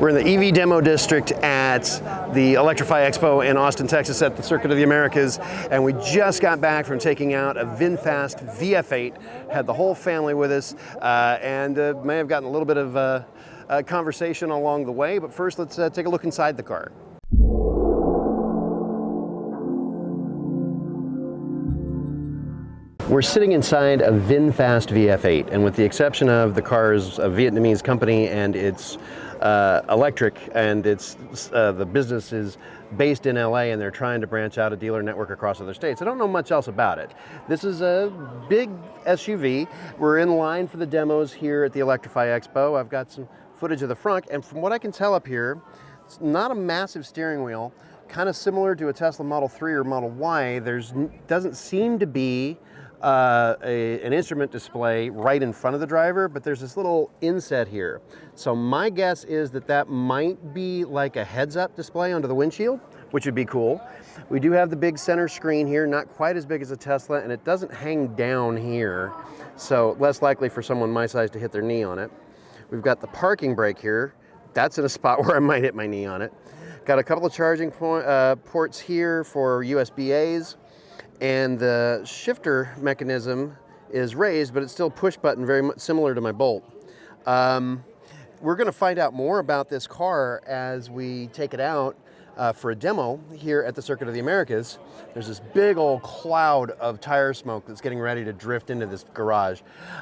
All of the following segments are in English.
We're in the EV demo district at the Electrify Expo in Austin, Texas at the Circuit of the Americas, and we just got back from taking out a Vinfast VF8, had the whole family with us, and may have gotten a little bit of a conversation along the way, but first let's take a look inside the car. We're sitting inside a Vinfast VF8, and with the exception of the car's a Vietnamese company and it's electric, and it's the business is based in LA, and they're trying to branch out a dealer network across other states. I don't know much else about it. This is a big SUV. We're in line for the demos here at the Electrify Expo. I've got some footage of the front, and from what I can tell up here, it's not a massive steering wheel, kind of similar to a Tesla Model 3 or Model Y. Doesn't seem to be an instrument display right in front of the driver, but there's this little inset here. So my guess is that might be like a heads-up display under the windshield, which would be cool. We do have the big center screen here, not quite as big as a Tesla, and it doesn't hang down here, so less likely for someone my size to hit their knee on it. We've got the parking brake here. That's in a spot where I might hit my knee on it. Got a couple of charging ports here for USB-A's. And the shifter mechanism is raised, but it's still push button, very much similar to my Bolt. We're going to find out more about this car as we take it out for a demo here at the Circuit of the Americas. There's this big old cloud of tire smoke that's getting ready to drift into this garage.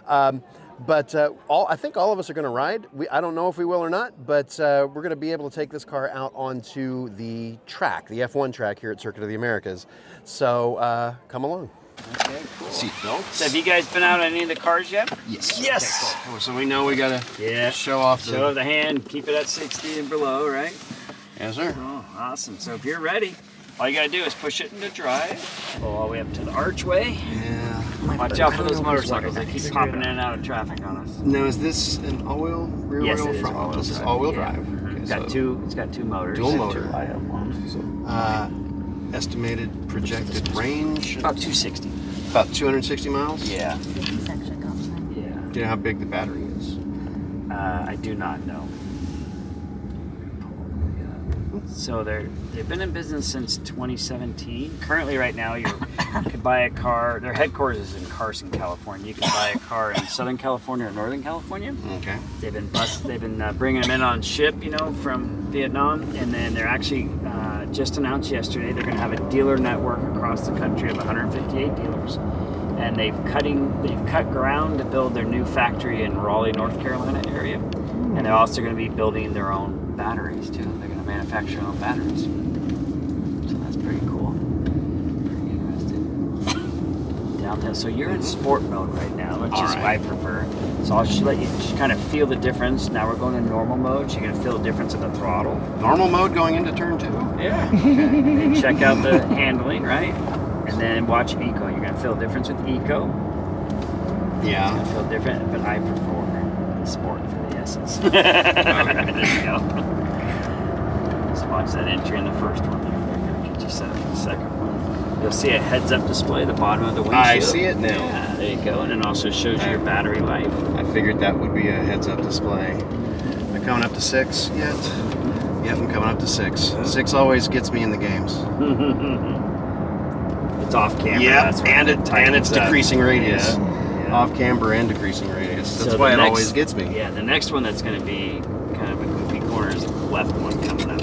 I think all of us are going to ride. I don't know if we will or not, but we're going to be able to take this car out onto the track, the F1 track here at Circuit of the Americas. So come along. Okay, cool. Seatbelts. So have you guys been out on any of the cars yet? Yes. Yes. Okay, cool. So we know we got to show off the hand, keep it at 60 and below, right? Yes, sir. Oh, awesome. So if you're ready, all you got to do is push it into drive. Go all the way up to the archway. Yeah. Watch out for those motorcycles. They keep popping in and out of traffic on us. Now, is this an all-wheel, rear wheel, front wheel? This is all-wheel drive. Mm-hmm. Okay, It's got two motors. Dual motor. I have one. Estimated projected range? About 260. About 260 miles? Yeah. Yeah. Do you know how big the battery is? I do not know. So they've been in business since 2017. Currently, right now, you could buy a car. Their headquarters is in Carson, California. You can buy a car in Southern California or Northern California. Okay. They've been bringing them in on ship, from Vietnam, and then they're actually just announced yesterday they're going to have a dealer network across the country of 158 dealers, and they've cut ground to build their new factory in Raleigh, North Carolina area, and they're also going to be building their own batteries too. They're going to manufacture their own batteries, so that's pretty cool. Pretty interesting. Downtown. So you're in sport mode right now, which is what I prefer. So I'll just let you just kind of feel the difference. Now we're going to normal mode, so you're going to feel the difference in the throttle. Normal mode going into turn 2? Yeah. Okay. And check out the handling, right? And then watch Eco. You're going to feel a difference with Eco. Yeah. It's going to feel different, but I prefer the sport for the essence. There you go. Just watch that entry in the first one. There. Get you set up in the second one. You'll see a heads-up display at the bottom of the windshield. I see it now. Yeah, there you go. And it also shows you your battery life. I figured that would be a heads-up display. Am I coming up to 6 yet? Yep, I'm coming up to 6. 6 always gets me in the games. It's off camera. Yeah, and it's decreasing radius. Yeah. Off camber and decreasing radius. That's So why it always gets me. Yeah, the next one that's going to be kind of a goofy corner is the left one coming up.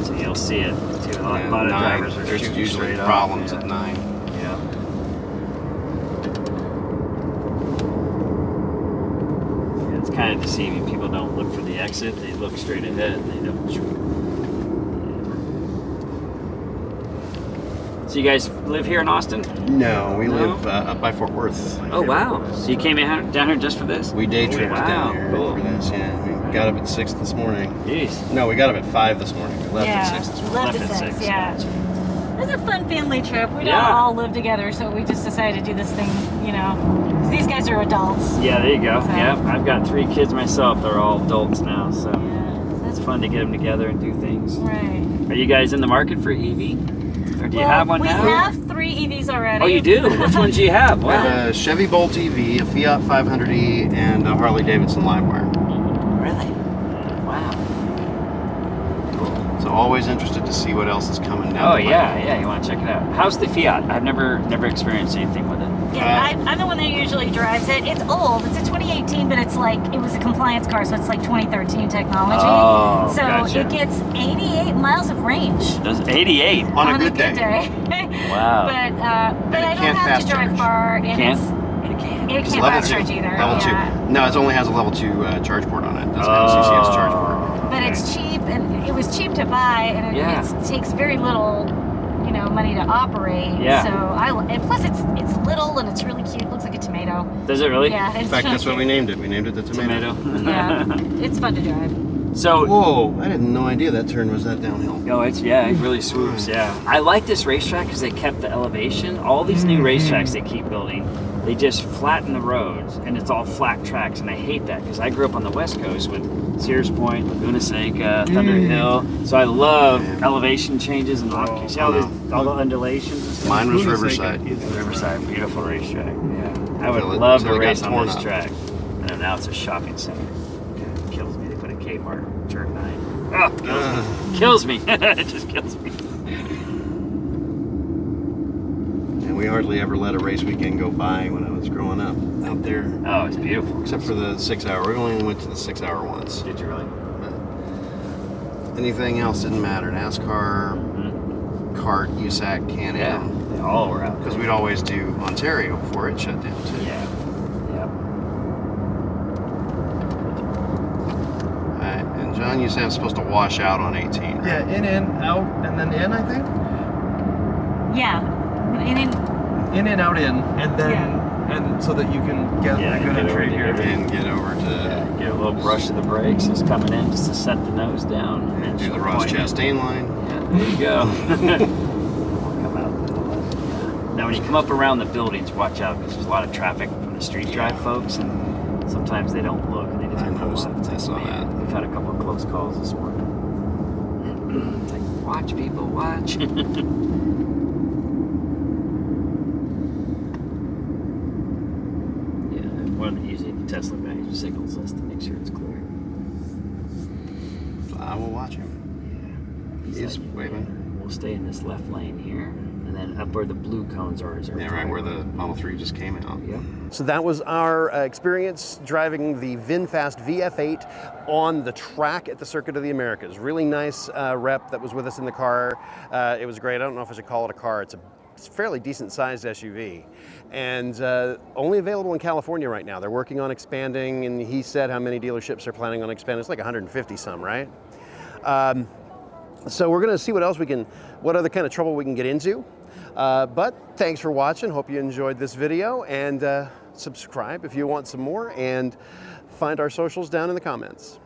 So you'll see it too. A lot of drivers are There's shooting usually straight problems up. at 9. Yeah. It's kind of deceiving. People don't look for the exit. They look straight ahead. They don't shoot. So you guys live here in Austin? No, we live up by Fort Worth. Oh, wow. So you came down here just for this? We day tripped down here Cool. for this, yeah. We got up at 6 this morning. Jeez. No, we got up at 5 this morning. We left at 6 this morning. Left Left at at 6, 6, yeah. gotcha. It was a fun family trip. We don't Yeah. all live together, so we just decided to do this thing, 'cause these guys are adults. Yeah, there you go. So- Yeah, I've got 3 kids myself. They're all adults now, so Yeah. it's fun to get them together and do things. Right. Are you guys in the market for EV? Or do you have one now? We have 3 EVs already. Oh, you do? Which ones do you have? We Wow. have a Chevy Bolt EV, a Fiat 500e, and a Harley Davidson Livewire. Really? Wow. So always interested to see what else is coming down. Oh the yeah, pipe. yeah. You want to check it out? How's the Fiat? I've never experienced anything with it. Yeah, I'm the one that usually drives it. It's old. It's a 2018, but it's like, it was a compliance car, so it's like 2013 technology. Oh, so gotcha. it gets 88 miles of range. Does 88 On a good day. Wow. But I don't can't have fast to drive charge. far. And Can't? It can't Level fast 2. charge either. Level yeah. 2. No, it only has a level 2 charge port on it. It doesn't have a CCS charge port. But it's cheap, and it was cheap to buy, and it takes very little, money to operate. Yeah. So and plus it's little and it's really cute. It looks like a tomato. Does it really? Yeah. In fact, that's what we named it. We named it the tomato. Yeah. It's fun to drive. So. Whoa! I had no idea that turn was that downhill. Oh, it really swoops. Yeah. I like this racetrack because they kept the elevation. All these new racetracks they keep building, they just flatten the roads, and it's all flat tracks, and I hate that because I grew up on the West Coast with Sears Point, Laguna Seca, Thunder Hill, so I love elevation changes and see all the undulations and stuff. Mine was Riverside. Riverside, beautiful racetrack. Yeah, I would Until it- love to until it got race on torn this up. track. And now it's a shopping center. It kills me. They put a Kmart turn 9. Oh, kills me. It just kills me. And we hardly ever let a race weekend go by when I was growing up out there. Oh, it's beautiful. Except for the 6 hour. We only went to the 6 hour once. Did you really? Anything else didn't matter. NASCAR, kart, USAC, Can-Am. Yeah, they all were out. Because we'd always do Ontario before it shut down too. Yeah. Alright, and John, you said I'm supposed to wash out on 18, right? Yeah, in, out, and then in, I think. Yeah. In and out in, and then and so that you can get a good entry here. And get over to Get a little brush of the brakes just coming in just to set the nose down. And then do the she'll Ross point it. Chastain line. Yeah, there you go. Come out. Now when you come up around the buildings, watch out because there's a lot of traffic from the street drive folks, and sometimes they don't look and they just I pull noticed up. that. I saw that. We've had a couple of close calls this morning. It's like, watch people, watch. Usually the Tesla guy signals us to make sure it's clear. I will watch him. Yeah. He's waving. We'll stay in this left lane here, and then up where the blue cones are is our Yeah, right where the Model 3 just came out. Yep. So that was our experience driving the Vinfast VF8 on the track at the Circuit of the Americas. Really nice rep that was with us in the car. It was great. I don't know if I should call it a car. It's a fairly decent sized SUV, and only available in California right now. They're working on expanding, and he said how many dealerships are planning on expanding. It's like 150 some, right? So we're gonna see what else what other kind of trouble we can get into. But thanks for watching. Hope you enjoyed this video, and subscribe if you want some more, and find our socials down in the comments.